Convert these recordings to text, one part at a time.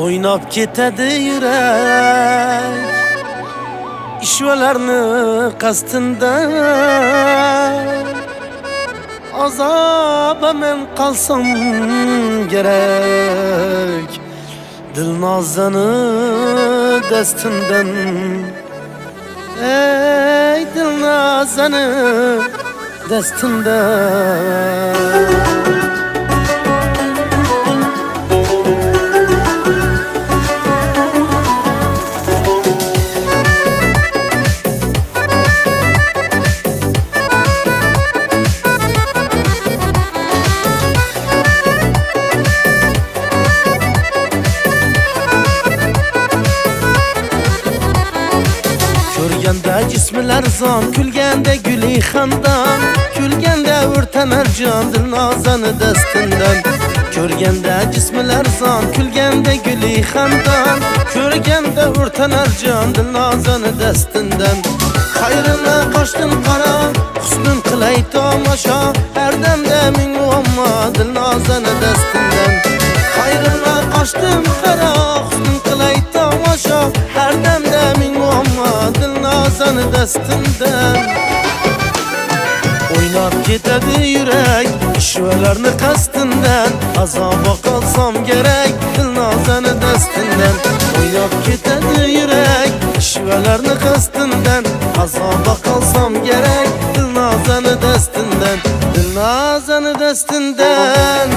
O'ynab ketadi yurak ishvalarni qasdindan. Azoba men qalsam gerek Dilnozani dastindan. Ey Dilnozani dastindan. Ko'rganda jismlar zon, kulganda guli xandon, kulganda o'rtanar jon Dilnozani dastindan. Ko'rganda jismlar zon, kulganda guli xandon, ko'rganda o'rtanar jon Dilnozani dastindan. Xayrini qochdim qara, husnin qilay tomosha, har damda ming muammo Dilnozani dastindan. Xayrini qochdim qara, husnin qilay tomosha, har damda ming muammo Dilnozani dastindan. O'ynab ketadi yurak ishvalarni qasdindan. Azoba qolsam gerek Dilnozani dastindan. O'ynab ketadi yurak ishvalarni qasdindan. Azoba qolsam gerek Dilnozani dastindan. Dilnozani dastindan.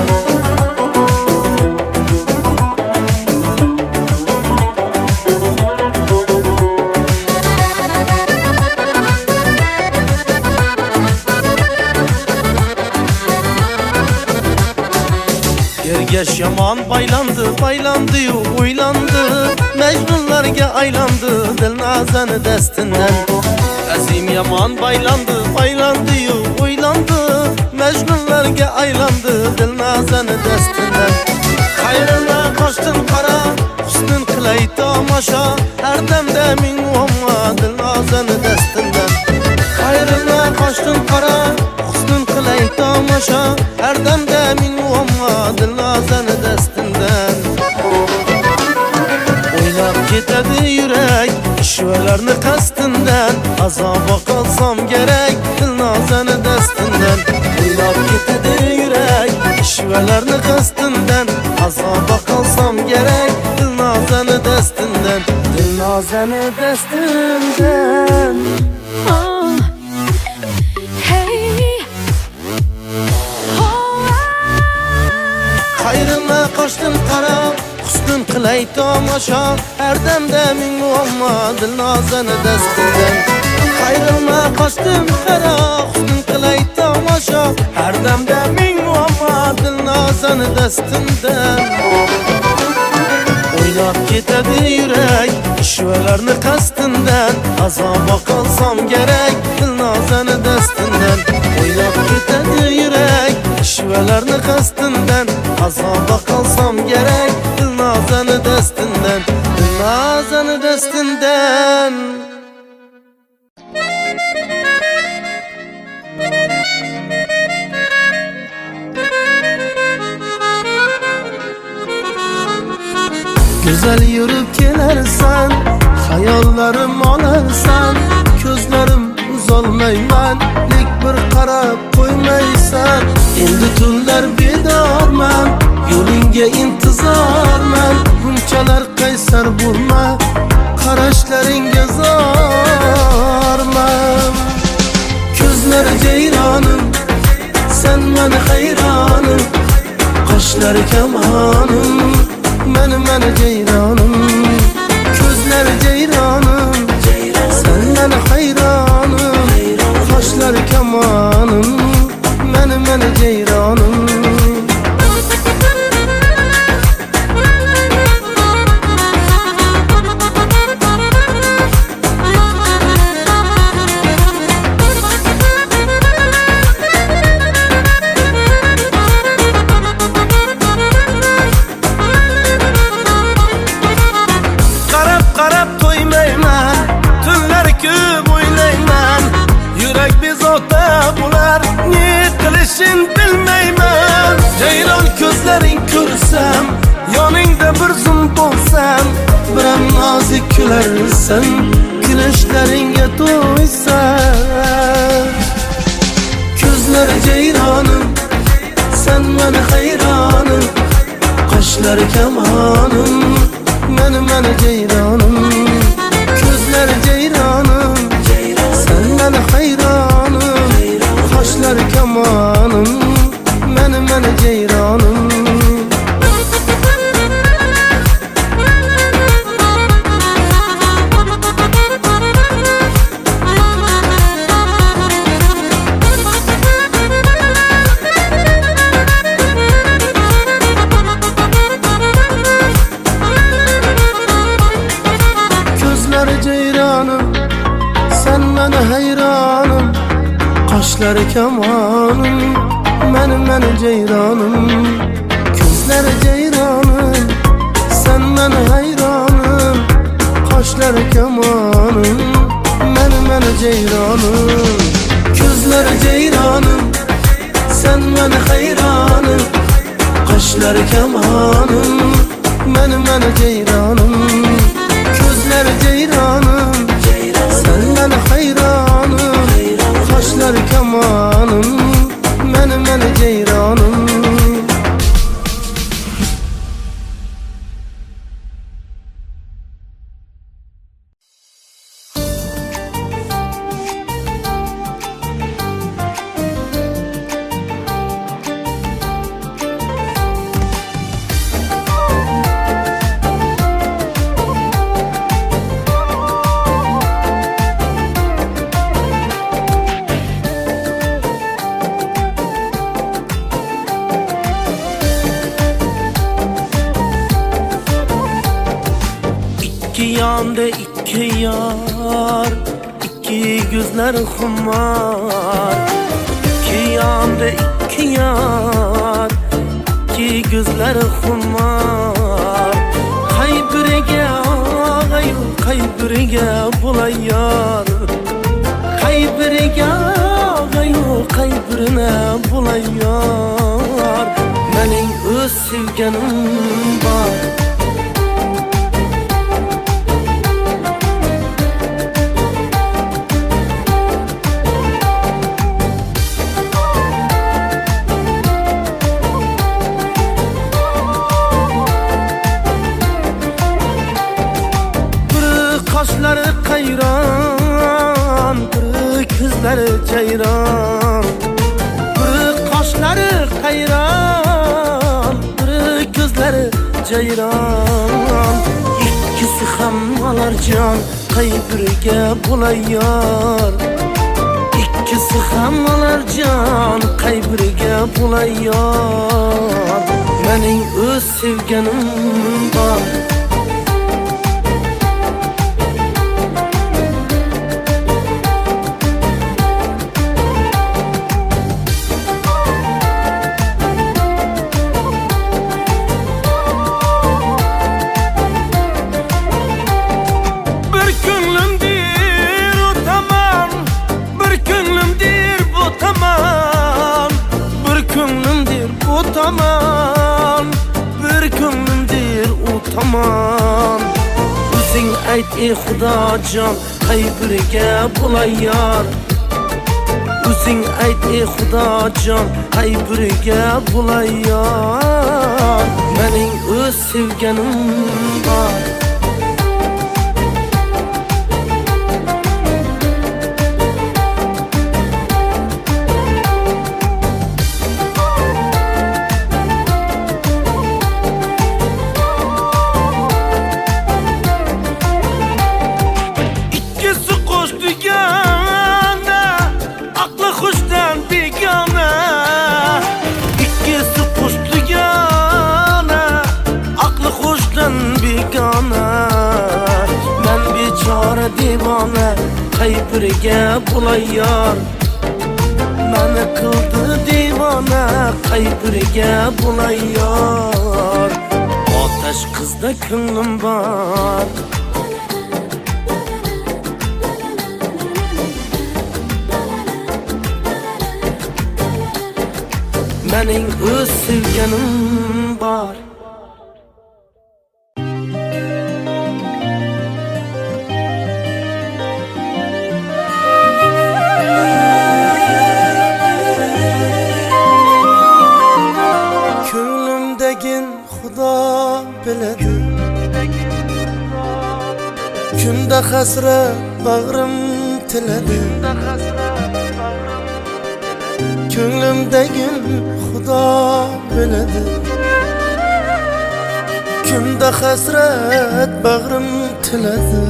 Ergash yomon baylandı, baylandı-yu o'ylandi, Majnunlarga aylandı Dilnozani dastindan. Azim yomon baylandı, baylandı-yu o'ylandi, Majnunlarga aylandı Dilnozani dastindan. Xayrini qochdim qara, husnin qilay tomosha, har damda ming muammo Dilnozani dastindan. Xayrini qochdim qara, husnin qilay tomosha, har damda ming muammo Dilnozani dastindan. O'ynab ketadi yurak ishvalarni qasdindan. Azoba qolsam gerek Dilnozani dastindan. O'ynab ketadi yurak ishvalarni qasdindan. Azoba qolsam gerek Dilnozani dastindan. Dilnozani dastindan. Xayrini qochdim qara, husnin qilay tomosha, har damda ming muammo Dilnozani dastindan. Xayrini qochdim qara, husnin qilay tomosha, har damda ming muammo Dilnozani dastindan. O'ynab ketadi yurak ishvalarni qasdindan. Azoba qolsam gerek Dilnozani dastindan. O'ynab ketadi yurak ishvalarni qasdindan. Azoba qolsam gerek Dilnozani dastindan. Dilnozani dastindan. Güzel yürüp kelersen, hayollarim olarsan, ko'zlarim uzolmayman, lek bir qarab qo'ymaysan. Endi tunlar bedorman, yo'lingga intizorman, bunchalar qaysar bo'lma, qarashlaringga zorman. Ko'zlari jayronim, sen meni hayronim, qoshlari kamonim, meni jayronim. Ko'zlari jayronim, sen meni hayronim, qoshlari kamonim, meni jayronim. Qarab to'ymayman, tunlar ko'p o'ylayman, yurak bezovta bo'lar gülersen, güneşleringe doysan. Gözleri ceyranım, sen beni hayranım. Kaşları kemanım, meni ceyranım. Gözleri ceyranım, sen beni hayranım. Kaşları kemanım, meni ceyranım. Ceyranım, sen bana hayranım. Kaşları kemanım, meni ceyranım. Gözleri ceyranım, sen bana hayranım. Kaşları kemanım, meni ceyranım. Gözleri ceyranım, sen bana hayranım. Kaşları kemanım, meni ceyranım. Gözleri ceyranım, sen bana hayranım. Kaşları kemanım, meni ceyranım. İki yanda iki yar, iki gözler humar. İki yanda iki yar, iki gözler humar. Kaybirge ağayu, kaybirge bulay yar. Kaybirge ağayu, kaybirine bulay yar. Menin öz sevgenim var. Kaşları kayran, kırık gözleri ceyran. Kırık kaşları kayran, kırık gözleri ceyran. İkisi hem alarcan, kaybirge bulay yar. İkisi hem alarcan, kaybirge bulay yar. Menin öz sevgenim var. Utaman, bir ko'nglimdir utaman. O'zing ayt ey Xudojon, qaybiriga bo'lay yor. O'zing ayt ey Xudojon, qaybiriga bo'lay yor. Mening o'z sevganim bor. Divane qaybiriga bo'lay yor. Meni qildi divane qaybiriga bo'lay yor. Otash qizda ko'nglim bor. Mening o'z sevganim bor. Xudo biladi. Kunda hasrat bag'rim tiladi. Ko'nglimdagi Xudo biladi. Kunda hasrat bag'rim tiladi.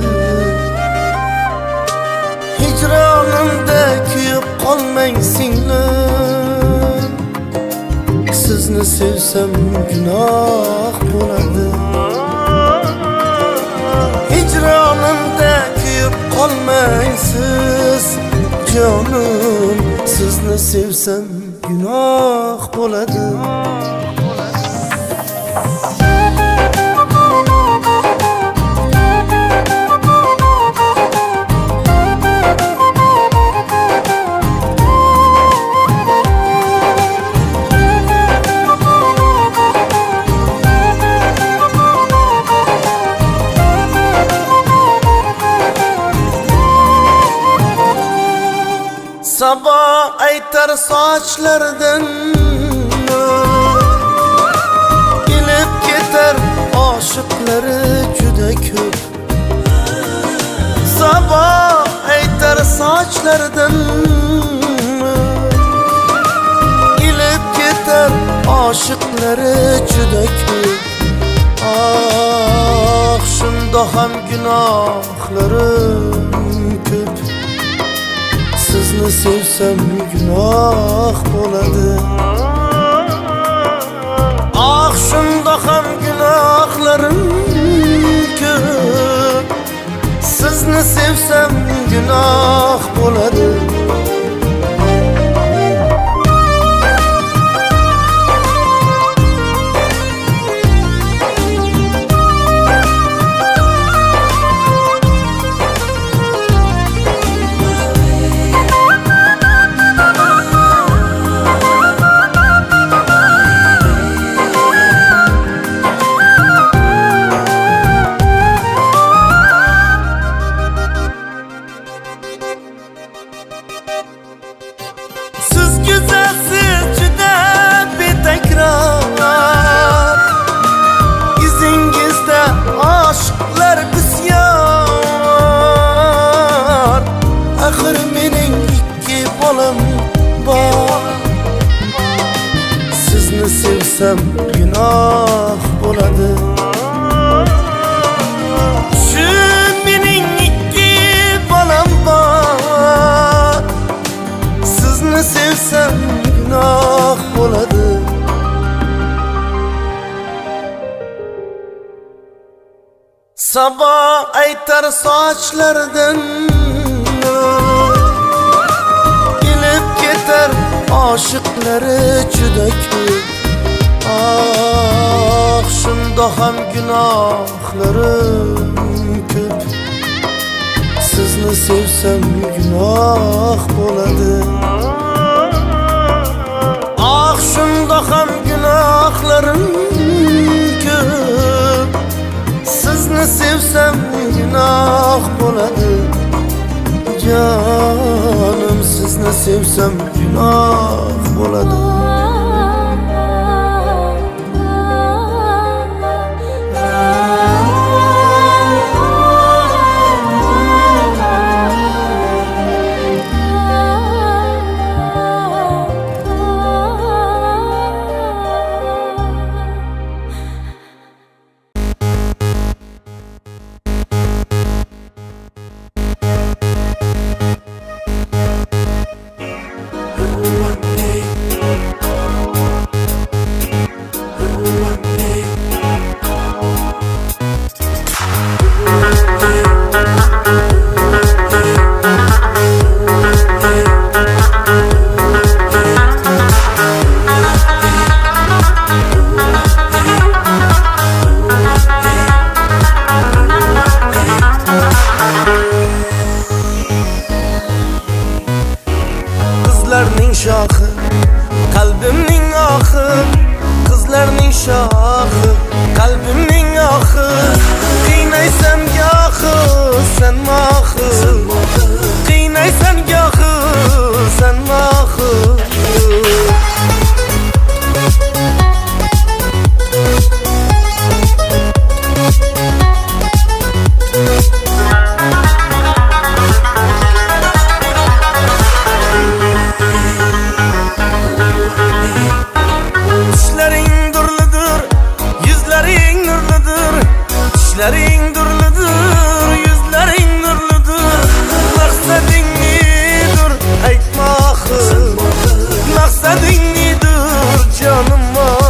Hicronimda kuyib qolmang singlim. Sizni sevsam gunoh bo'ladi. Hicronimda kuyib qolmang siz jonim. Sizni sevsam gunoh bo'ladi. Sabah aytar sochlardan ilib ketar oshiqlari juda ko'p. Sabah aytar sochlardan ilib ketar oshiqlari juda ko'p. Ah, shunda ham gunohlarim ko'p. Sizni sevsam gunoh bo'ladi. Ah, shunda ham gunohlarim ko'p. Sizni sevsam gunoh bo'ladi. Sizni sevsam gunoh bo'ladi. Shu mening ikki bolam bor. Sizni sevsam gunoh bo'ladi. Sabah aytar sochlardan ilib ketar oshiqlari juda ko'p. Ah, shunda ham gunohlarim ko'p. Sizni sevsam gunoh bo'ladi. Ah, shunda ham gunohlarim ko'p. Sizni sevsam gunoh bo'ladi. Canım, sizni sevsam gunoh bo'ladi. Gözlerin nurludur, yüzlerin nurludur. Maksadın nedir? Aytma ahır. Maksadın nedir canım ahır?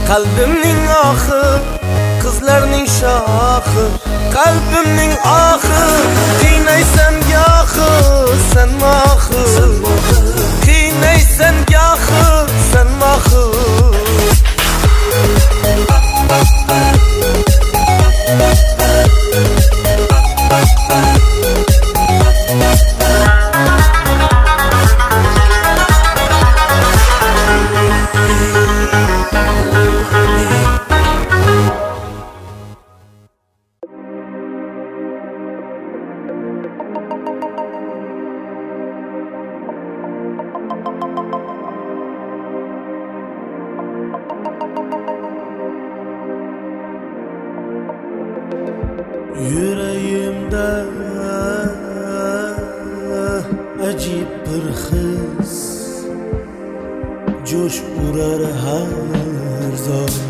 Kalbimning ahı, kızlarning shoxi, qalbimning ahı. Qiynaysan gohi, sen mahı. Qiynaysan gohi, sen mahı. Yüreğimde acip bir his coş urar her zaman.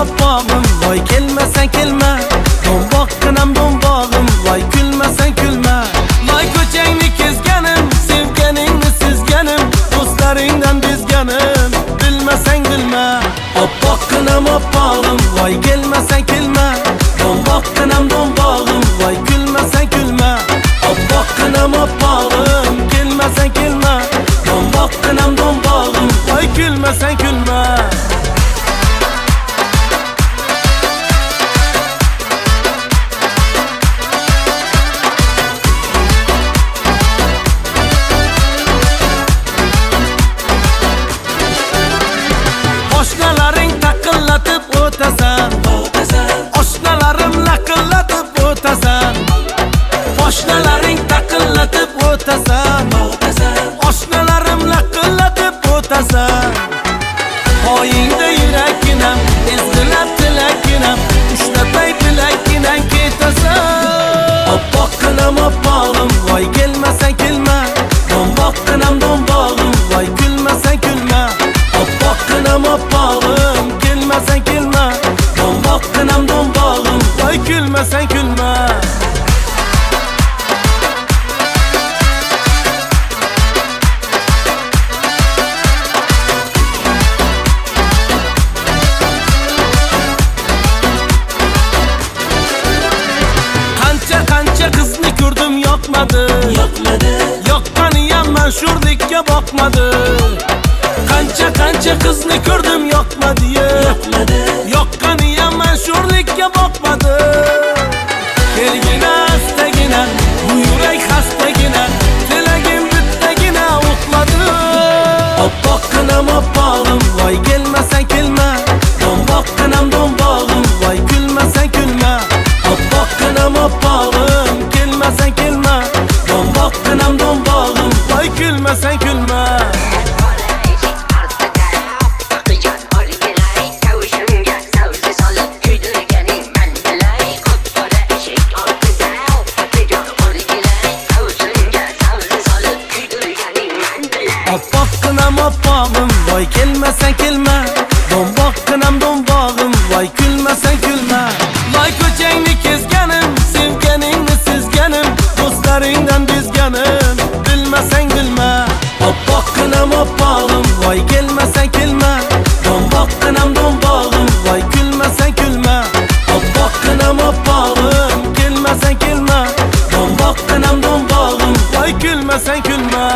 oppog'im, voy kelmasan kelma. Do'mboqqinam do'mbog'im, voy kulmasan kulma. Loy ko'changni kezganim, sevganingni sizganim, do'stlaringdan bezganim, bilmasang bilma. Oppoqqinam oppog'im, voy kelmasan kelma. Do'mboqqinam do'mbog'im, voy kulmasan kulma. Oppoqqinam oppog'im, kelmasan kelma. Do'mboqqinam do'mbog'im, voy kulmasan kulma. Oshnalaring taqillatib o'tasan, oshnalarim laqillatib o'tasan. Oshnalaring taqillatib o'tasan, oshnalarim laqillatib o'tasan. Poyingda yurakginam, ezg'ilab tilakginam, ushlatay bilakginam ketasan. Oppoqqinam oppog'im, voy kelmasan kelma. Do'mboqqinam do'mbog'im, voy kulmasan kulma. Oppoqqinam oppog'im, kelmasan kelma. Do'mboqqinam do'mbog'im, voy kulmasan kulma. Qancha qizni ko'rdim yoqmadi, yoqqaniyam mashhurlikka boqmadi. Qancha qizni ko'rdim yoqmadi, yoqqaniyam mashhurlikka boqmadi. Kelgina astagina, bu yurak xastagina, tilagim bittagina uxladi. Oppoqqinam oppog'im, voy kelmasan kelma. Do'mboqqinam do'mbog'im, voy kulmasan kulma. Oppoqqinam oppog'im, kelmasan kelma. Do'mboqqinam do'mbog'im, voy kulmasan kulma. Oppoqqinam oppog'im, voy kelmasan kelma. Do'mboqqinam do'mbog'im, voy kulmasan kulma. Loy ko'changni kezganim, sevganingni sizganim, do'stlaringdan bezganim, bilmasang bilma. Oppoqqinam oppog'im, voy kelmasan kelma. Do'mboqqinam do'mbog'im, voy kulmasan kulma. Oppoqqinam oppog'im, kelmasan kelma. Do'mboqqinam do'mbog'im, voy kulmasan kulma.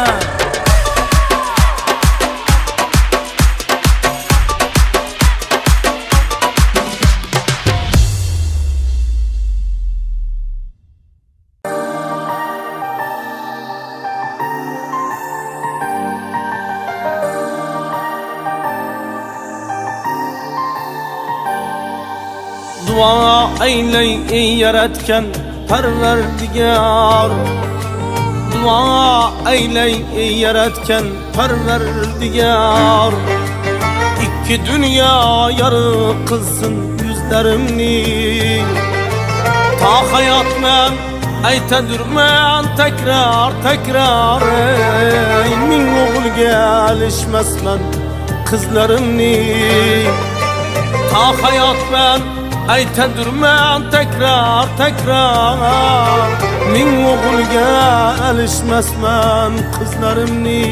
Dua eyley ey yaratgan Parvardigar. Dua eyley ey yaratgan Parvardigar. İki dünya yarı kılsın yüzlerimni. Ta hayatman aytadurman tekrar tekrar. Ey min oğulga alishmasman qizlarimni. Ta hayatman aytadurman tekrar tekrar. Min oğulga alishmasman qizlarimni.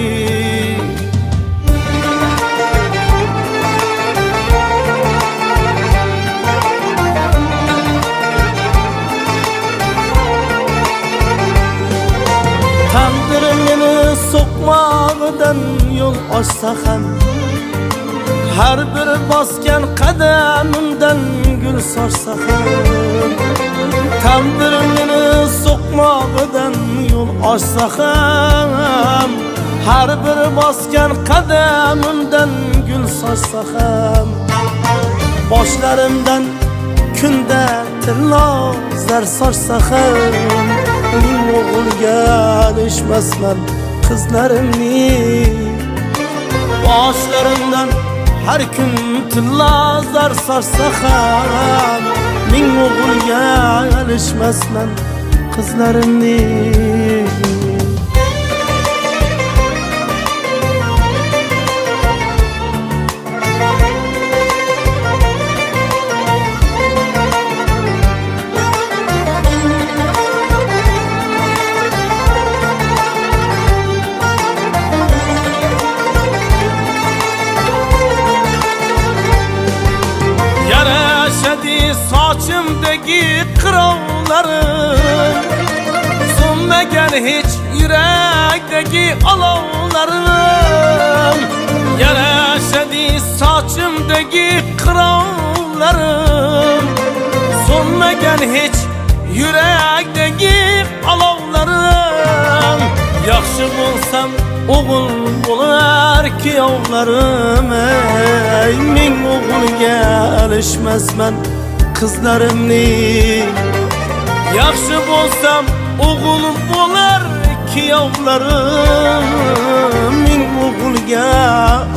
Tandirimini so'qmog'idan yo'l ochsa ham, har bir bosgan qadamimdan gul sochsa ham. Tandirimini so'qmog'idan yo'l ochsa ham, har bir bosgan qadamimdan gul sochsa ham. Boshlarimdan kunda tillo zar sochsa ham, uning o'g'ilga alishmasman qizlarimni. Boshlarimdan har kun tillo zar sochsa ham, ming o'g'ilga alishmasman qizlarimni. yarashadi sochimdagi qirovlarim, so'nmagan hech yurakdagi olovlarim. Yarashadi sochimdagi qirovlarim, so'nmagan hech yurakdagi olovlarim. Yaxshi bo'lsam o'g'il bo'lar kuyovlarim, ey men o'g'ilga alishmasman qizlarimni. Yaxshi bo'lsam o'g'il bo'lar kuyovlarim, men o'g'ilga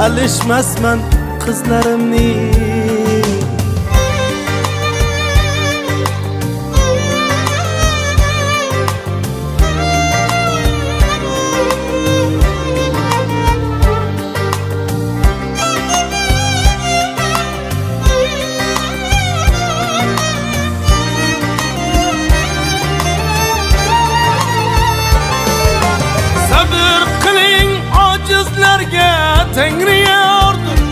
alishmasman qizlarimni. Tengri yardım,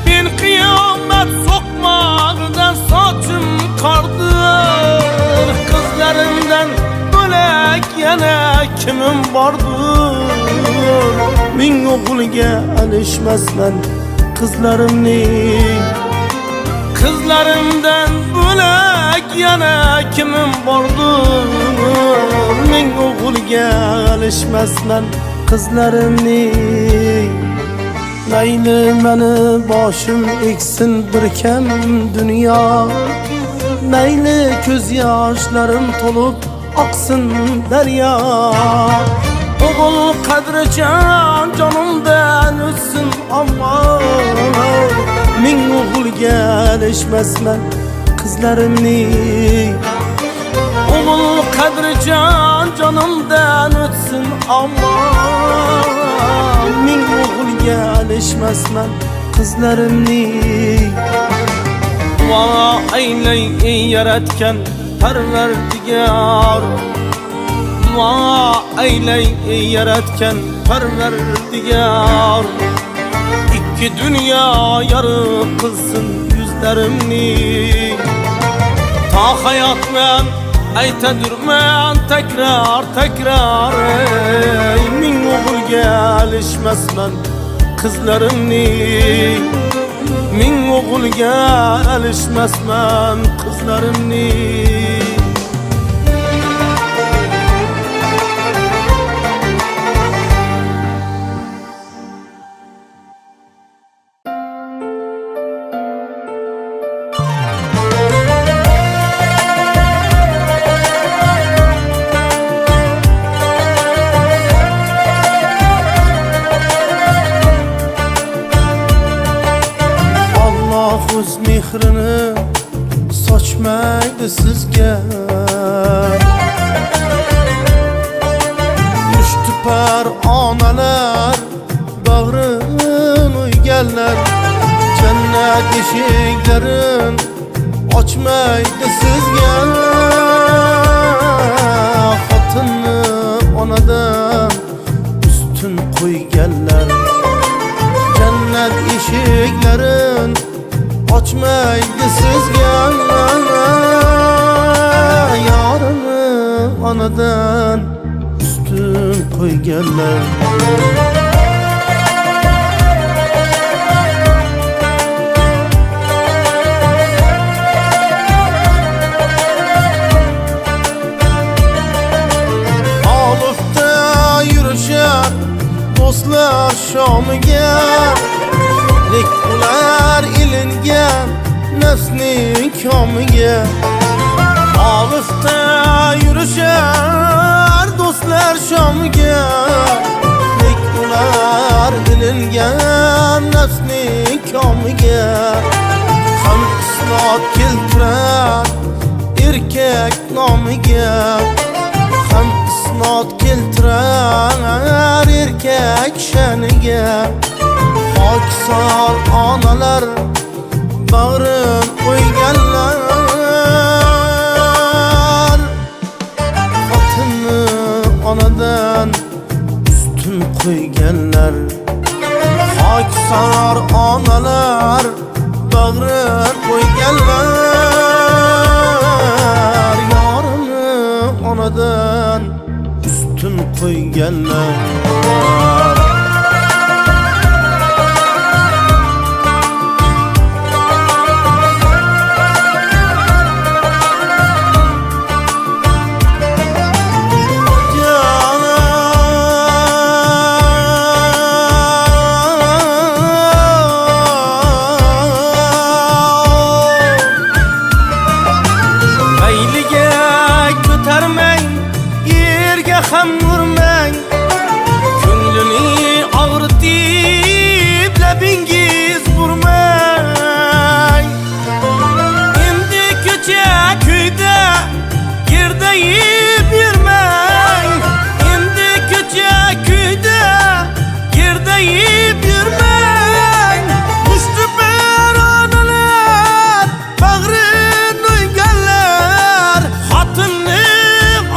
ben kıyamet sokmağından saçım kardır. Kızlarımdan bölek yana kimim vardır? Men o'g'ilga alishmasman qizlarimni. Kızlarımdan bölek yana kimim vardır? Men o'g'ilga alishmasman qizlarimni. Mayli meni boshim eksin bir kam dunyo, mayli ko'z yoshlarim to'lib oqsin daryo. O'g'il qadri jonimdan o'tsin ammo, men o'g'ilga alishmasman qizlarimni. O'g'il qadri jonimdan o'tsin ammo, men o'g'ilga alishmasman qizlarimni. Va aylay yaratgan Parvardigor, va aylay yaratgan Parvardigor. Ikki dunyo yorug' qilsin yuzlarimni. Ta hayotman aytadurman takrar takrar, men o'g'ilga alishmasman qizlarimni. Men o'g'ilga alishmasman qizlarimni. O'z mehrini sochmaydi sizga, mushtipar onalar bag'rin o'yganlar, jannat eshiklarin ochmaydi sizga. Xotinni onadan ustun qo'yganlar, jannat eshiklarin ochmaydi sizga. Yorini onadan ustun qo'yganlar. Olifta yurishar do'stlar shomiga, lek ular ilingan nafsning komiga. Olifta yurishar do'stlar shomiga, lek ular ilingan nafsning komiga. Ham isnod keltirar erkak nomiga, ham isnod keltirar erkak shaniga. Pokisor onalar bag'rin qo'yganlar, xotinni onadan ustun qo'yganlar. Pokisor onalar bag'rin qo'yganlar, yorini onadan ustun qo'yganlar. Ham vurmang, ko'nglini og'ritib labingiz burmang. Endi ko'cha kuyda gerdayib yurmang, endi ko'cha kuyda gerdayib yurmang. Mushtibar onalar bag'rin o'yganlar, xotinni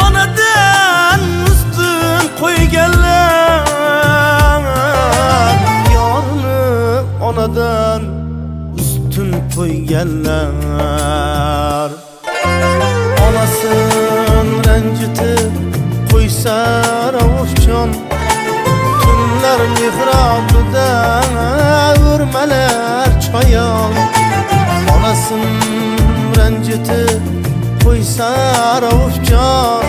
onadan qo'yganlar, yorini onadan ustun qo'yganlar. Onasin ranjitib qo'ysa ravishjon, tunlar mehrobida o'rmalar choyon. Onasin ranjitib qo'ysa ravishjon,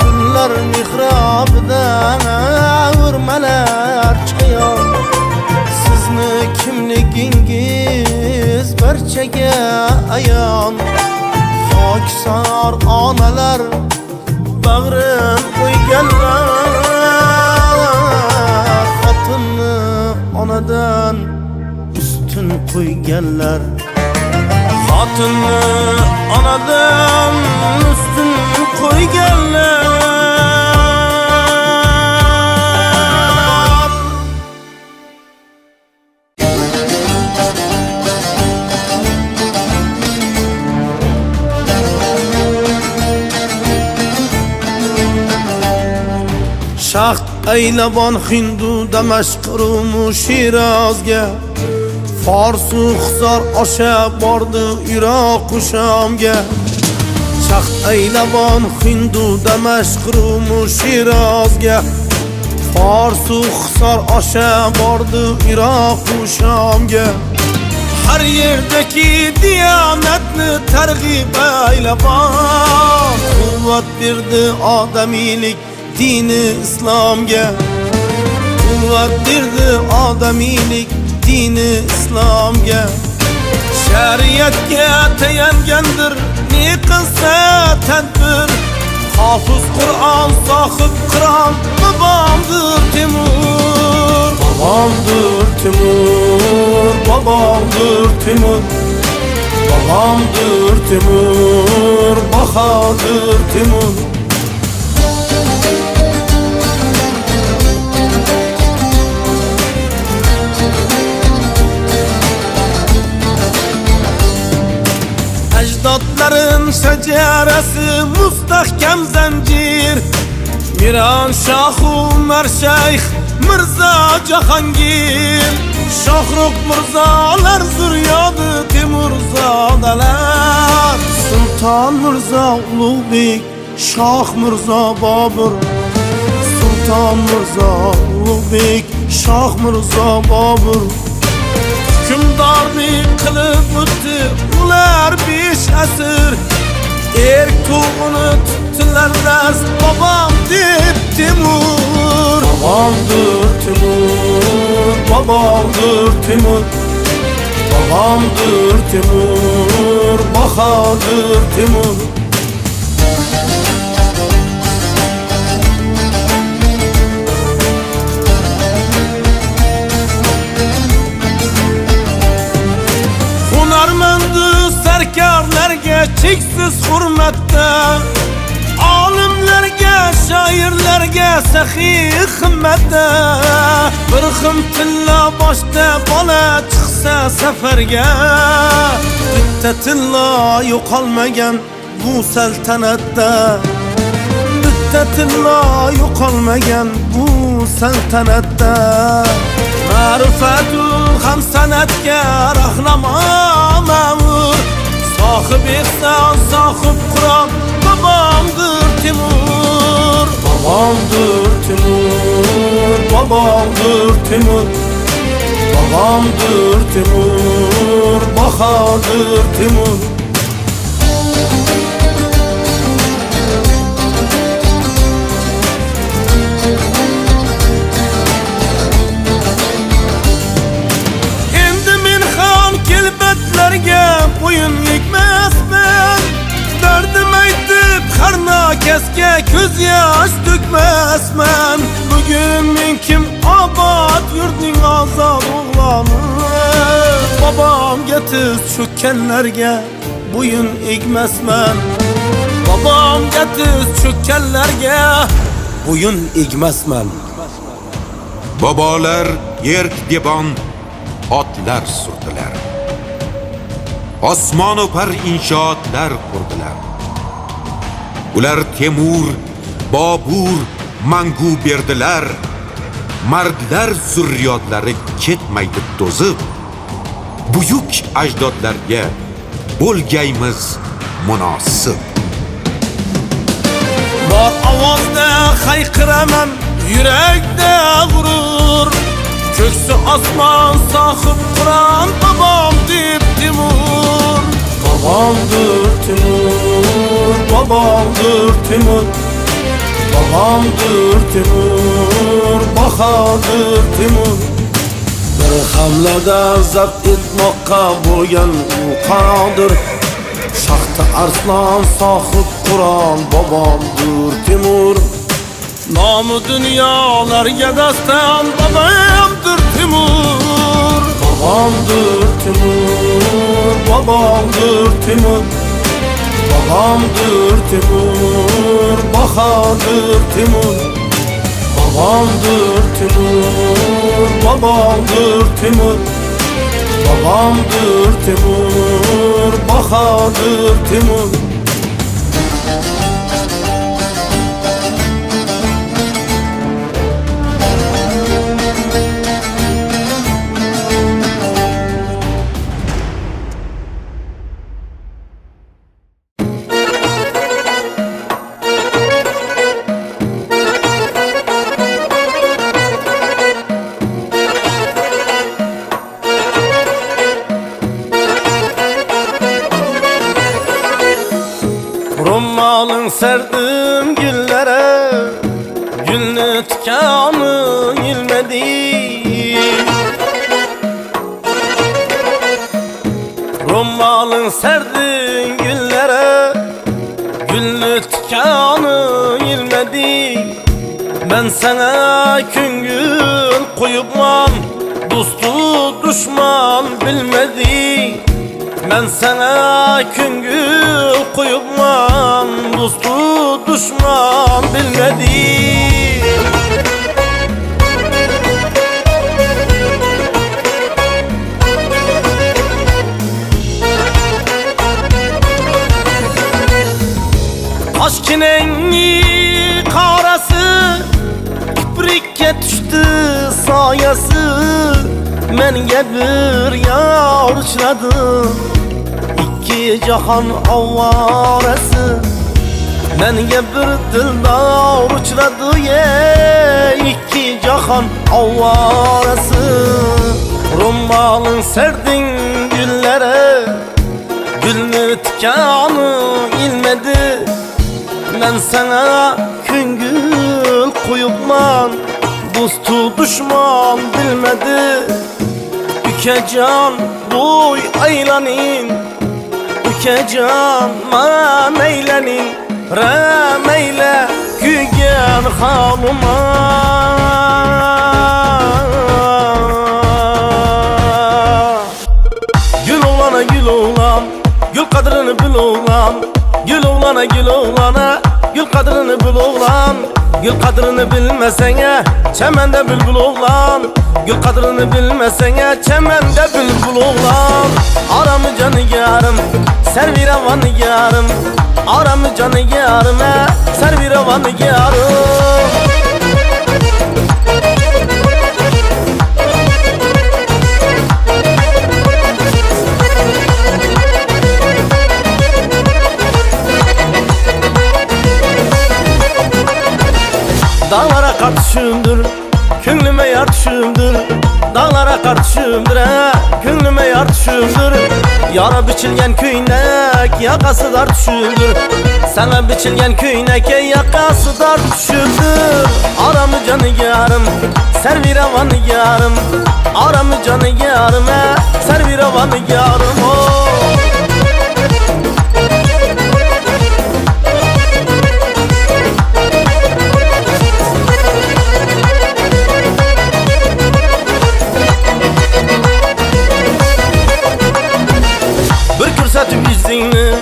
tunlar mehrobida o'rmalar choyon. Sizni kimligingiz barchaga ayon, xokisor onalar bag'rin qo'yganlar, xotinni onadan ustun qo'yganlar, xotinni onadan ustun qo'yganlar. Shah aylabon Hindu Damashq Rum Shirazga, Farsu Xizor osha bordi Iroq Shamga. Shah aylabon Hindu Damashq Rum Shirazga, Farsu Xizor osha bordi Iroq Shamga. Har yerdagi diyonatni targ'ib aylabon, quvvat berdi odamiylik dini islomga, quvvat berdi odamiylik dini islomga. Shariatga tayangandir ne qilsa tadbir, hofiz Qur'on sohib Qur'on bobomdir Temur, bobomdir Temur, bobomdir Temur, bobomdir Temur, bahodir Temur. Ajdodlarin shajarasi mustahkam zanjir, Miran Shohu Umar Shayx Mirzo Jahongir, Shohrux Mirzolar zuryodi Temurzodalar, Sulton Mirzo Ulug'bek, Shoh Mirzo Bobur, Sulton Mirzo Ulug'bek, Shoh Mirzo Bobur. Hukmdorlik qilib o'tdi ular 5 asr, erk to'g'ini tutdilar ras bobom deb Temur, bobomdir Temur, bobomdir Temur, bobomdir Temur, bahodir Temur. Sarkarlarga cheksiz hurmatda, olimlarga, shoirlarga saxiy himmatda. Bir xim tilla boshda bola chiqsa safarga, bitta tilla yo'qolmagan bu saltanatda, bitta tilla yo'qolmagan bu saltanatda. Ma'rifatu ham san'atga rahnamo ma'mur. Sohib ihson, sohib Qur'on, babomdir Timur. Babomdir Timur, babomdir Timur. Babomdir Timur, Bahodir Timur. Boyun yekmezmen, derdim aytıp karna keske köz yaş dökmezmen. Bugün minkim abad yurdun azad oğlanı. Babam getiz çökkenlerge boyun egmezmen. Babam getiz çökkenlerge boyun egmezmen. Babalar yerk deban otlar surdilar. Osmon o'par inshootlar qurdilar. Ular Temur, Bobur, mangu berdilar. Mardlar zurriyotlari ketmaydi to'zib. Buyuk ajdodlarga bo'lgaymiz munosib. Bor ovozda hayqiraman, yurakda g'urur. Ko'ksi osmon, sohib Qur'on, babom deb Timur. Babomdir Timur, babomdir Timur. Babomdir Timur, Bahodir Timur. Bir hamlada zabt etmoqqa bo'lgan u qodir. Shaxta arslon, sohib Qur'on, babomdir Timur. Namı dünyalarga dastan, babamdir Timur. Babamdir Timur, babamdir Timur. Babamdir Timur, Bahodir Timur. Babamdir Timur, babamdir Timur. Babamdir Timur, Bahodir Timur. Rummalın serdim güllere, gülnü tikanı ilmedi. Rummalın serdim güllere, gülnü tikanı ilmedi. Ben sana küngül koyupman, dostu düşman bilmedi. Ben sana küngül koyupman, dostu düşman bilmedi. Aşkınenni karası, kiprikке düştü sayası. Menge bir yar uçradı, iki cahan avarası. Menge bir dildar uçradı ye, iki cahan avarası. Rummalın serdin güllere, gülnü tikanı ilmedi. Ben sana küngül koyupman, dostu düşman bilmedi. Ükecan boy aylanin, ükecan man eylenin. Remeyle kügen hanıma. Gül oğlana gül oğlan, gül kadrini bil oğlan. Gül oğlana gül oğlana, gül kadrini bil oğlan. Gül kadrini bilmesene, çemende bülbül oğlan. Gül kadrini bilmesene, çemende bülbül oğlan. Aramı canı yarım, serviravanı yarım. Aramı canı yarım, serviravanı yarım. düşümdür, dağlara karşımdır, gönlüme yar düşümdür. Yara biçilgen köynek, yakası dar düşümdür. Sana biçilgen köynek, yakası dar düşümdür. Aramı canı yarım, servir avanı yarım. Aramı canı yarım, servir avanı yarım. Oh. Bir kürsatip yüzünü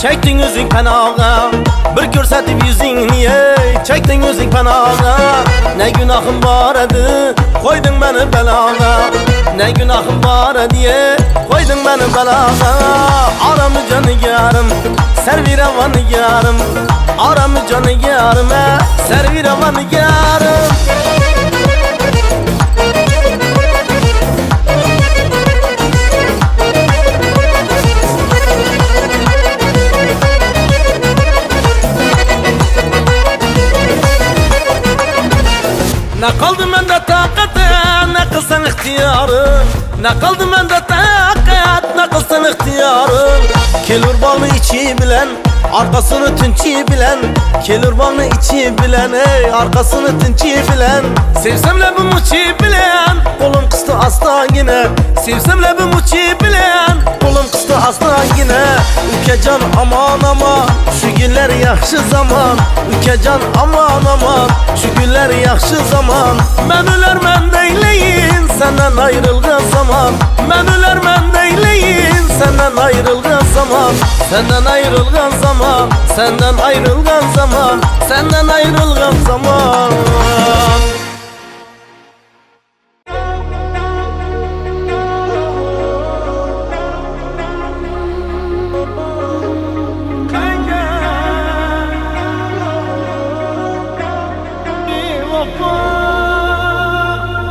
çektin özün panağa. Bir kürsatip yüzünü çektin özün panağa. Ne günahım var idi koydun beni belağa. Ne günahım var diye koydun beni belağa. Aramı canı yarım, servir avanı yarım. Aramı canı yarım, servir avanı yarım. Ne kaldı mende takatı, ne kılsan ihtiyarım. Ne kaldı mende takat, ne kılsan ihtiyarım. Kelur bağını içi bilen, arkasını tünçi bilen. Kelur bağını içi bilen, arkasını tünçi bilen. Sevsem lebim uçi bilen, kolum kıstı aslan yine. Sevsem lebim uçi bilen, kolum kıstı aslan yine. Ülkecan aman aman, şu günler yaxşı zaman. Ülkecan aman aman, şu günler yaxşı zaman. Ben ölermen deyleyin, senden ayrılgan zaman. Ben ölermen deyleyin, senden ayrılgan zaman. Senden ayrılgan zaman, senden ayrılgan zaman, senden ayrılgan zaman.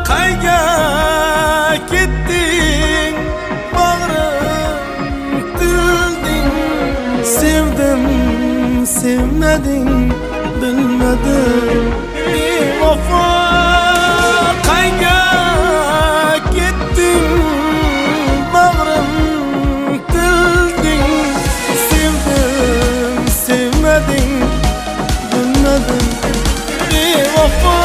Kayga gittin, bağrım dildin. Sevdim, sevmedin, bilmedin bir vafa. Kayga gittin, bağrım dildin. Sevdim, sevmedin, bilmedin bir vafa.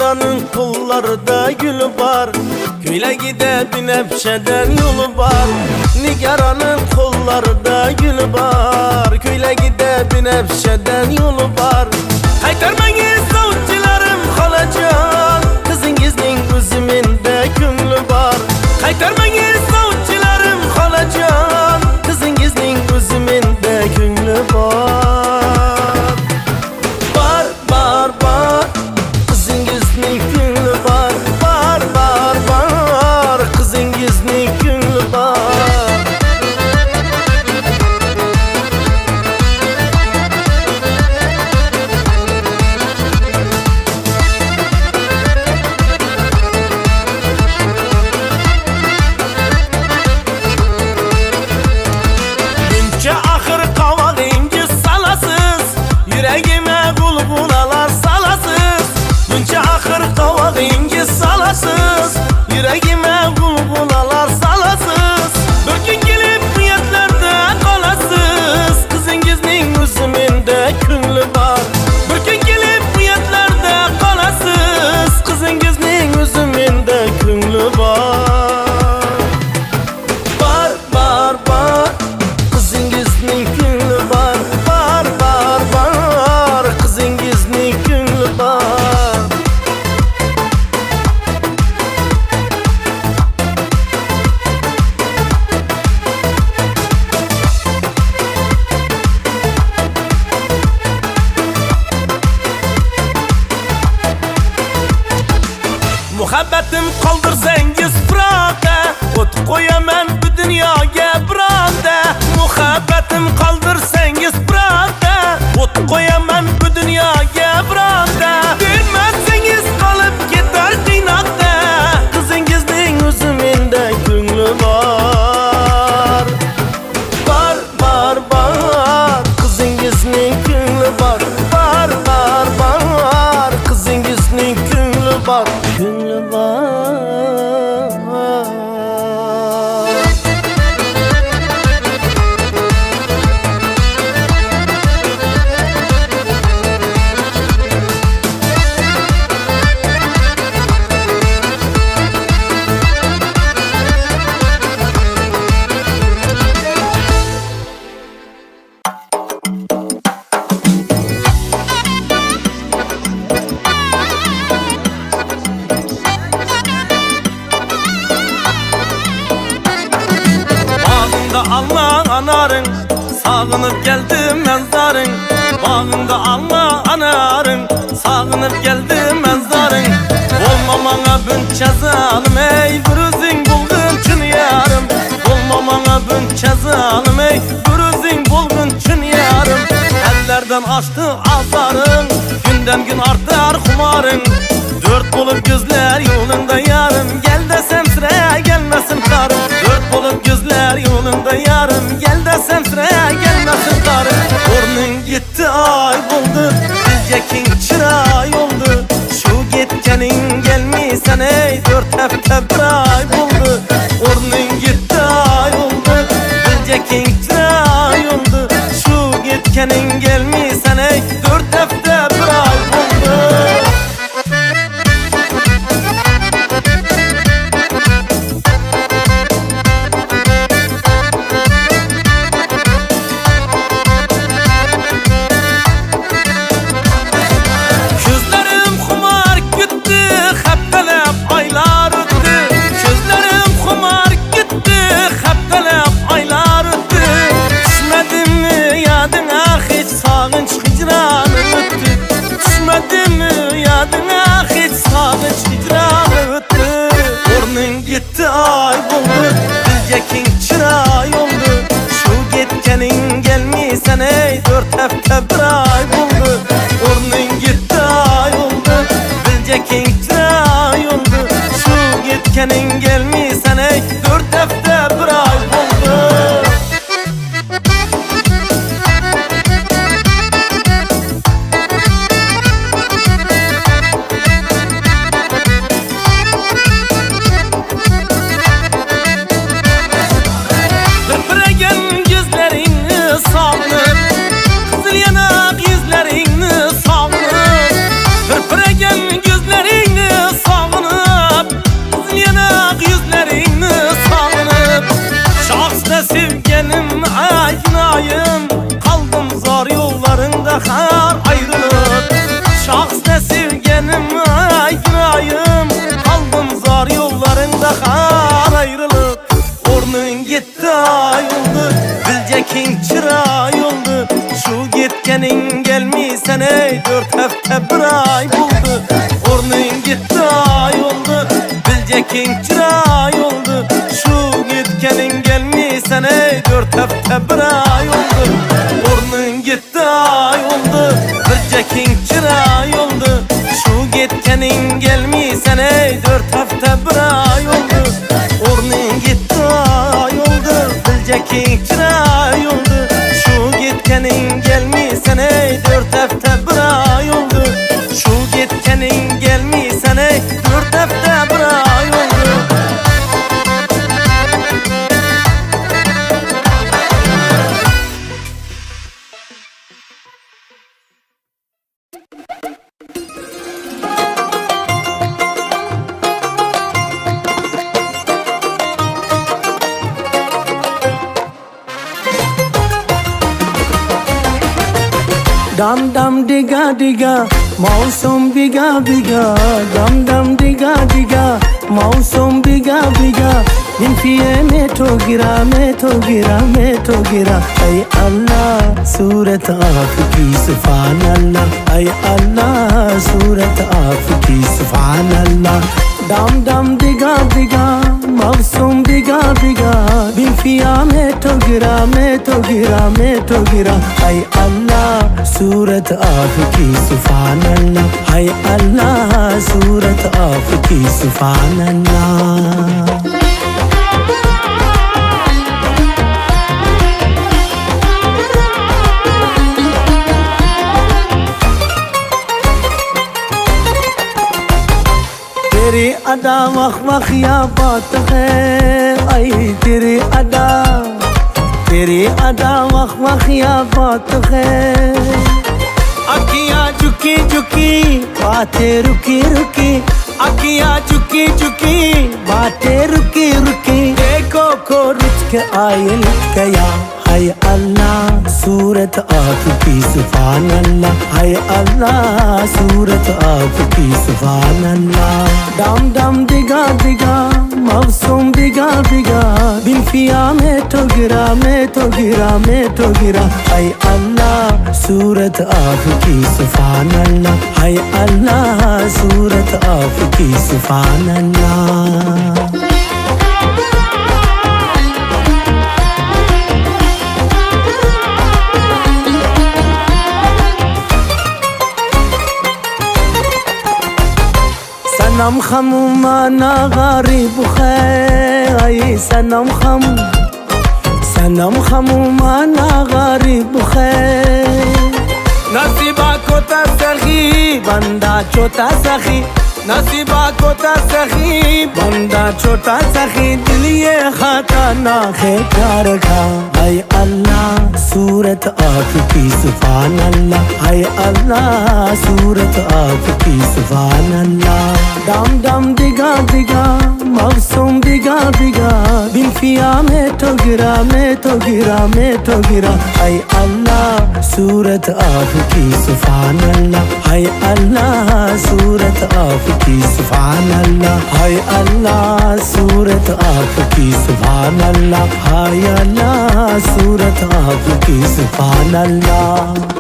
Nigaranın kollarında gül var, köyle gide Binefşe'den yolu var. Nigaranın kollarında gül var, köyle gide Binefşe'den yolu var. Kaytarmayın savcılarım Xalacan, kızınızın üzümünde gönlü var. Kaytarmayın savcılarım Xalacan, kızınızın üzümünde gönlü var. Var var var, kızınızın gönlü var. Var var var, kızınızın gönlü var. Ahır kavağınız salasız, yüreğime bulbulalar salasız. Bunca ahır kavağınız salasız, yüreğime bulbulalar salasız. Bir gün gelip niyetlerde kalasız, kızınızın üzümünde gönlü var. Bir gün gelip niyetlerde kalasız, kızınızın üzümünde gönlü var. Var var var, kızınızın gönlü var. Var var var, kızınızın gönlü var. Muhabbetim kaldırsangiz burada, ot koyaman bu dünyaya burada. Muhabbetim kaldırsangiz burada, ot koyaman bu dünyaya burada. Vermezseniz kalıp gider kıynakta, kızınızın üzümünde gönlü var. Var var var, kızınızın gönlü var. Var var var, kızınızın gönlü var. Gönlü var. Allah anarın, sağınıp geldim menzarın. Bağında Allah anarın, sağınıp geldim menzarın. Olmamana bunca zalim ey, bir özün bulgun çün yarım. Olmamana bunca zalim ey, bir özün bulgun çün yarım. Ellerden açtı azarın, günden gün artar kumarın. Dört bulup gözler yolunda yarım, gel desem sıraya gelmesin karım. Dört bulup gözler yolunda yarım, gel desem sıraya gelmesin karım. Ornun gitti ay buldu, dilcekin çıray oldu. Şu gitkenin gelmişsen ey, dört hafta bir ay buldu. Ornun gitti ay oldu, dilcekin çıray oldu. Şu gitkenin gelmişsen ey, dört hafta bir ay buldu. Gitti ay buldu, dilcekin çıray oldu. Şu gitkenin gelmişsen ey, dört hafta bir ay buldu. Ornun gitti ay oldu, dilcekin çıray oldu. Şu gitkenin gelmişsen ey, dört hafta bir ay buldu. Kızıl yanak yüzlerini sağlık, pırpıregen gözlerini bahar ayrılık. Şahsda sevgenim ay yüreğim, kaldım zar yollarında har ayrılık. Ornun gitti ay oldu, bilcekin çıray oldu. Şu gitkenin gelmiysen ey 4 hafta bir ay buldu. Ornun gitti ay oldu, bilcekin çıray oldu. Şu gitkenin gelmiysen ey 4 hafta bir ay oldu. Ornun gitti ay oldu, bilcekin çıray oldu. Şu gitkenin gelmiysen ey 4 hafta bir ay oldu. Ornun gitti ay oldu, bilcekin çıray oldu. Şu gitkenin gelmiysen ey 4 hafta bir ay oldu. Şu gitkenin gelmiysen ey 4 hafta bir ay oldu. Dam dam diga diga, मौसम बिगा बिगा. Dam dam diga diga, मौसम बिगा बिगा. दिन पिए में तो गिरा, मैं तो गिरा, मैं तो गिरा. ऐ अल्लाह सूरत आपकी सुभान अल्लाह. ऐ अल्लाह सूरत आपकी सुभान अल्लाह. Dam dam diga diga, मौसम बिगा बिगा. दिन पिया में तो गिरा, मैं तो गिरा, मैं तो गिरा. ऐ अल्लाह सूरत आपकी सुभान अल्लाह. ऐ अल्लाह सूरत आपकी सुभान अल्लाह. तेरी अदा वख वख या बात है, आई तेरी अदा, तेरी अदा वख वख या बात है. अखियाँ झुकी झुकी, बातें रुकी रुकी. अखियाँ झुकी झुकी, बातें रुकी रुकी. देखो को रुच के आयल गया. हाय अल्लाह सूरत आपकी सुभान अल्लाह. हाय अल्लाह सूरत आपकी सुभान अल्लाह. दम दम दिगा दिगा, मौसम बिगा बिगा. बिन पिया में तो गिरा, मैं तो गिरा, मैं तो गिरा. हाय अल्लाह सूरत आपकी सुभान अल्लाह. हाय अल्लाह सूरत आपकी सुभान अल्लाह. सनम खम माना गरीब है. सनम खम, सनम खम माना गरीब है. नसीबा को तसखी बंदा छोटा सखी. नसीबा को तसखी बंदा छोटा सखी. दिल ये खाता ना है प्यार का. हाय अल्लाह सूरत आपकी सुभान अल्लाह. हाय अल्लाह सूरत आपकी सुभान अल्लाह. दम दम दिगा दिगा, मौसम बिगा बिगा. बिन पिया में तो गिरा, मैं तो गिरा, मैं तो गिरा. हाय अल्लाह सूरत आपकी सुभान अल्लाह. हाय अल्लाह सूरत आपकी सुभान अल्लाह. हाय अल्लाह सूरत आपकी सुभान अल्लाह. हाय अल्लाह सूरत आपकी सुभान अल्लाह.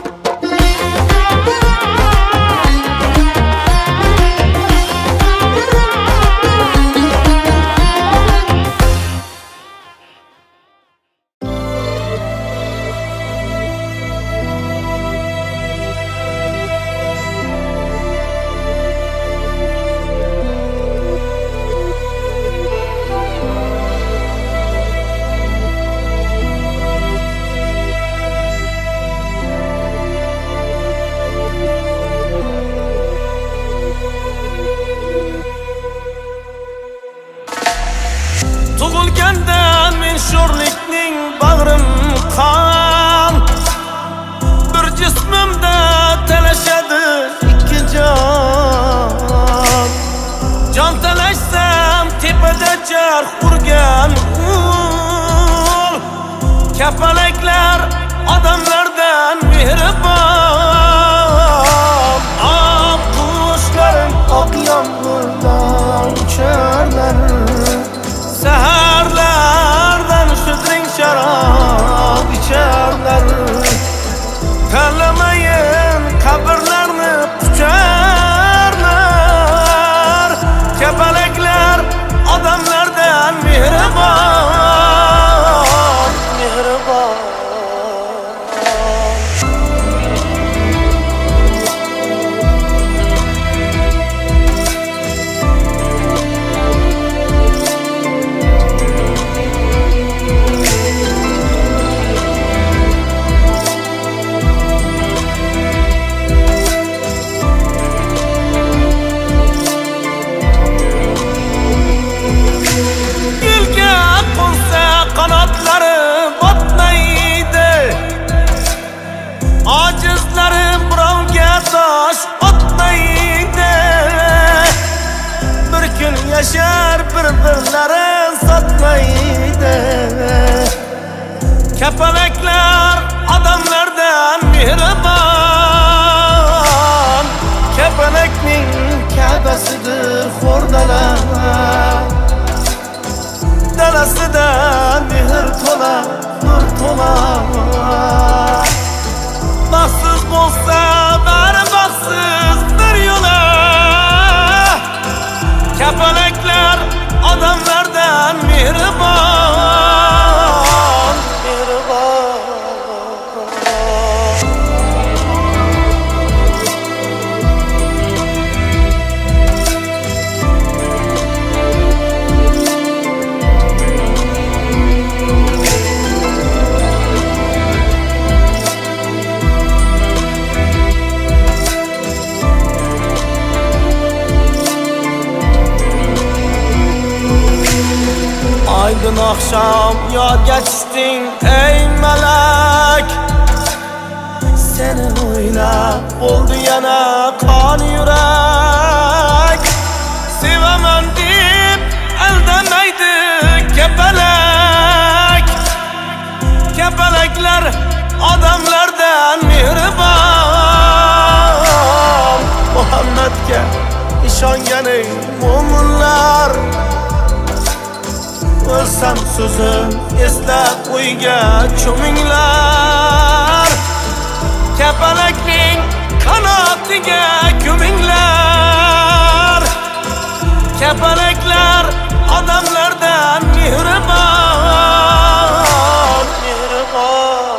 Tug'ilgandan men sho'rlikning bag'rim qon. Bir jismimda talashadi ikki jon. Jon talashsam tepada charx urgan ul. Kapalaklar odamlardan mehribon. sirlarin satmaydi. Kapalaklar odamlardan mehribon. Kapalakning Ka'basidir xo'rdalar. Dalasida mehr to'la, nur to'la. Baxtsiz bo'lsa bari baxtsiz bir yo'la. Kapalaklar odamlardan mehribon, mehribon. Aydın akşam yodga tushding ey malak. Seni o'ylab bo'ldi yana qon yurak. Sevaman deb aldamaydi kapalak. Kapalaklar odamlardan mehribon. Muhammadga ishonganing mo'minlar. O'lsam so'zim eslab o'yga cho'minglar. Kapalakning qanotiga ko'minglar. Kapalaklar odamlardan mehribon, mehribon.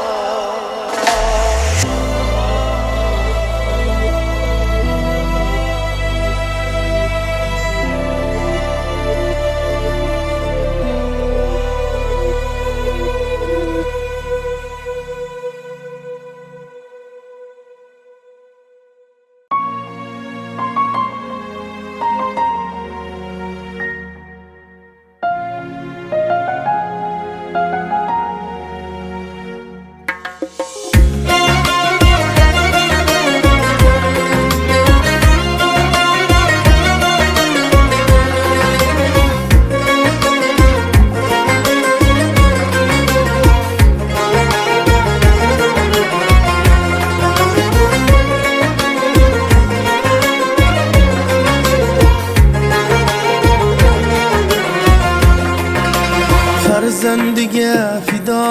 Farzandiga fido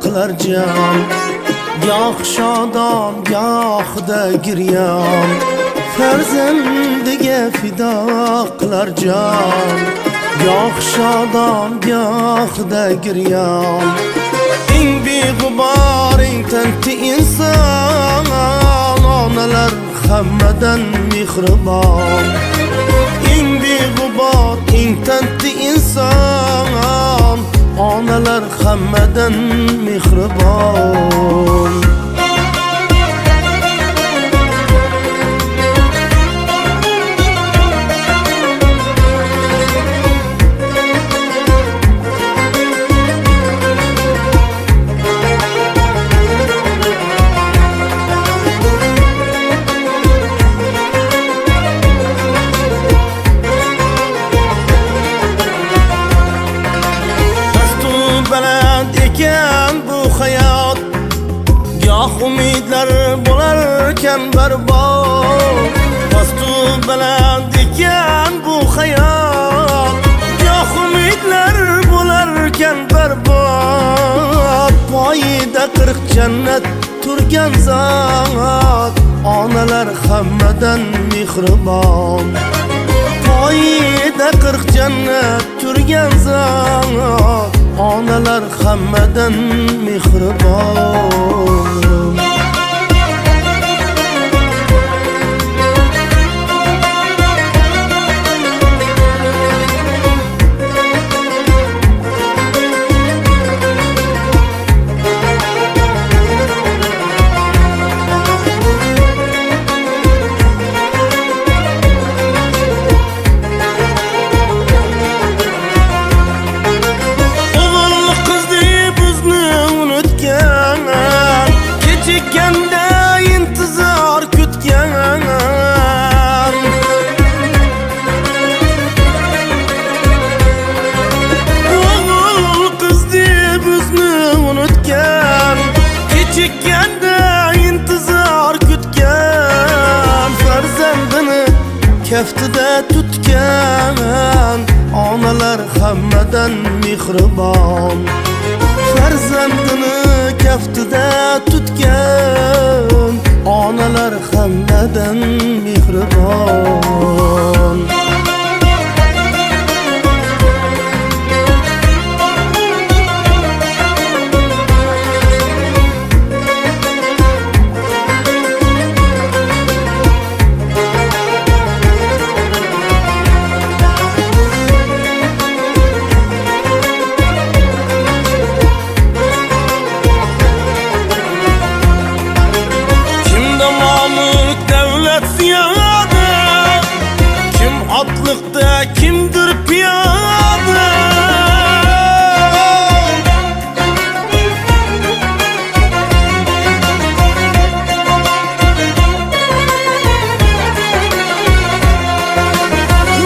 qilar jon, goh shodon gohda giryon. Farzandiga fido qilar jon, goh shodon gohda giryon. Eng beg'ubor eng tanti inson, onalar hammadan mehribon. Eng beg'ubor eng tanti inson, onalar hammadan mehribon. Umidlar bo'larkan barbod. Pastu baland ekan bu hayot. Goh umidlar bo'larkan barbod. Poyida 40 jannat turgan zot. Onalar hammadan mehribon. Poyida 40 jannat turgan zot. Onalar hammadan mehribon. kaftida tutgan onalar hammadan mehribon. Farzandini kaftida tutgan onalar hammadan mehribon. Otliqda kimdir piyoda.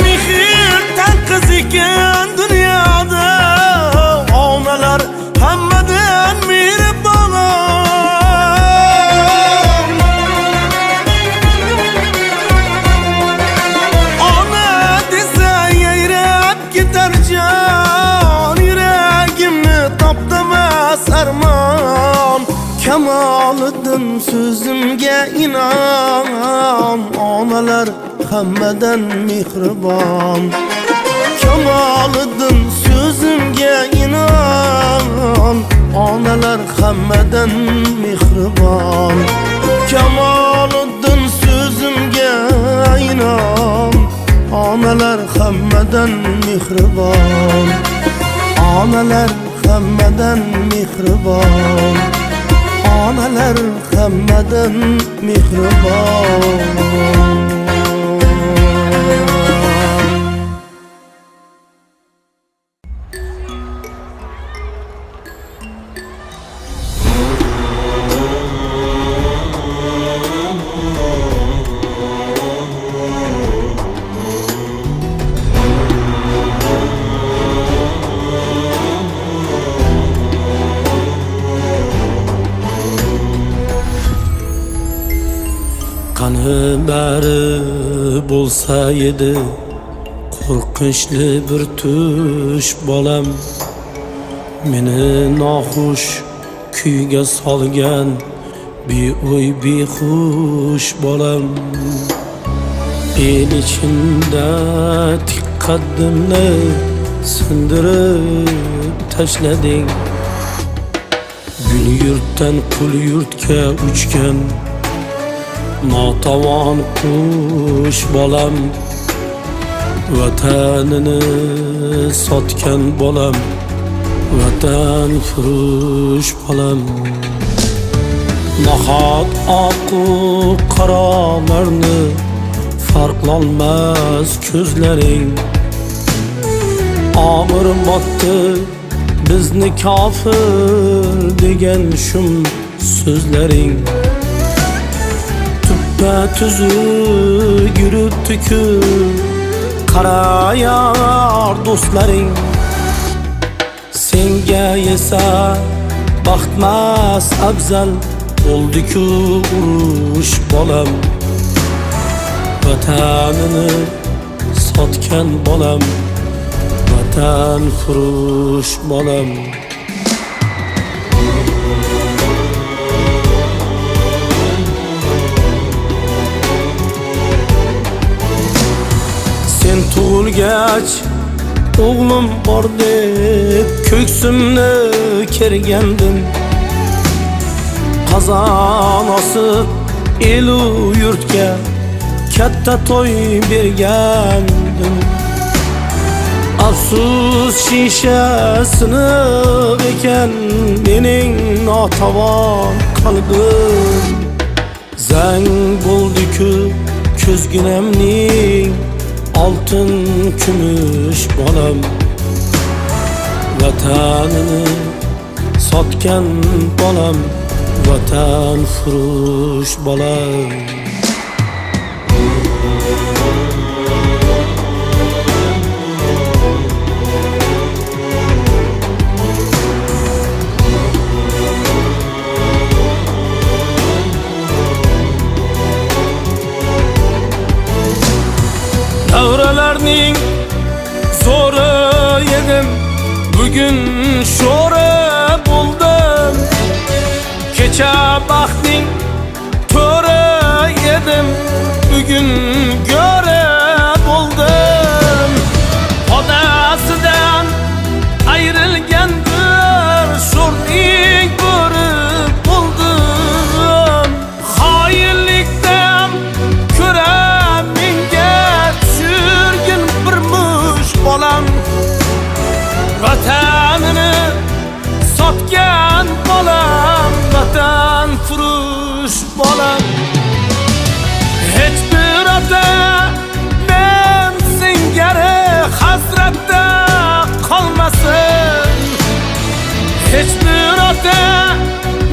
Mehrdan qiz ekan dunyoda, onalar hammadan mehribon. Kamoliddin so'zimga inom, onalar hammadan mehribon. Kamoliddin so'zimga inom, onalar hammadan mehribon. Kamoliddin so'zimga inom, onalar hammadan mehribon. Onalar hammadan mehribon. Onalar hammadan mehribon. Qani bari bo'lsa edi qo'rqinchli bir tush bolam, meni noxush kuyga solgan beo'y behush bolam. El ichida tik qaddimni sindirib tashlading, gul yurtdan qul yurtga uchgan notavon qush bolam. Vatanini sotgan bolam, vatan furush bolam. Nahot oqu qarolarni farqlolmas ko'zlaring. Og'ir botdi bizni kofir degan shum so'zlaring. Tuzuk yuribdi-ku qarayar do'stlaring. Senga esa baxtmas afzal bo'ldi-ku urush bolam. Vatanini sotgan bolam, vatan furush bolam. Sen tug'ilgach o'g'lim bor deb ko'ksimni kergandim. Qozon osib elu yurtga katta to'y bergandim. Afsus shishasini ekan mening notavon qalbim. Zang bo'ldi-ku ko'zginamning oltin kumush bolam. Vatanini sotgan bolam, vatan furush bolam. Bugün sho'ri bo'ldim, kecha baxtning to'ri edim. Bugun go'ri bo'ldim, odasidan ayrilgan bir sho'rning bo'ri bo'ldim. Xoinlikdan ko'ra menga tushirgin bir mush bolam. Vatanini sotgan bolam, vatan furush bolam. Hech bir ota men singari hasratda qolmasin. Hech bir ota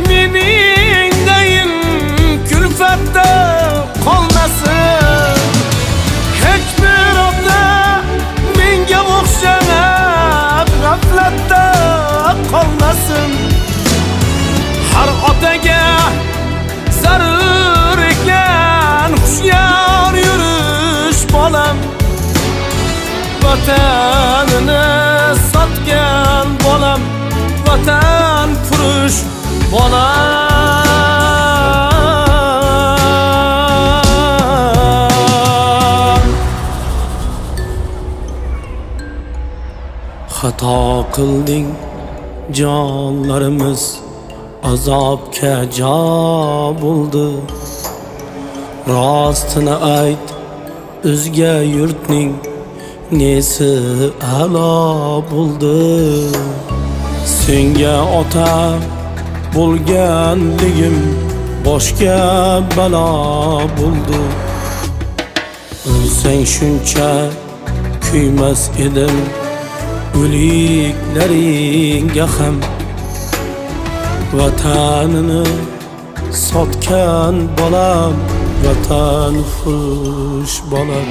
mening dayin kulfatda qolmasin. Hech bir ota menga o'xshab g'aflatda qolmasin. Har otaga zarur ekan hushyor yurish bolam. Vatanini sotgan bolam, vatan furush bolam. Xato qilding jonlarimiz, azobga jo bo'ldi. Rostini ayt, o'zga yurtning nesi a'lo bo'ldi. Senga ota bo'lganligim boshga balo bo'ldi. O'lsang shuncha kuymas edim, o'liklaringga ham. Vatanini sotgan bolam, vatan furush bolam.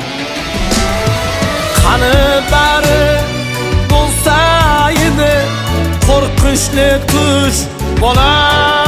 Qani bari bo'lsa edi qo'rqinchli tush bolam.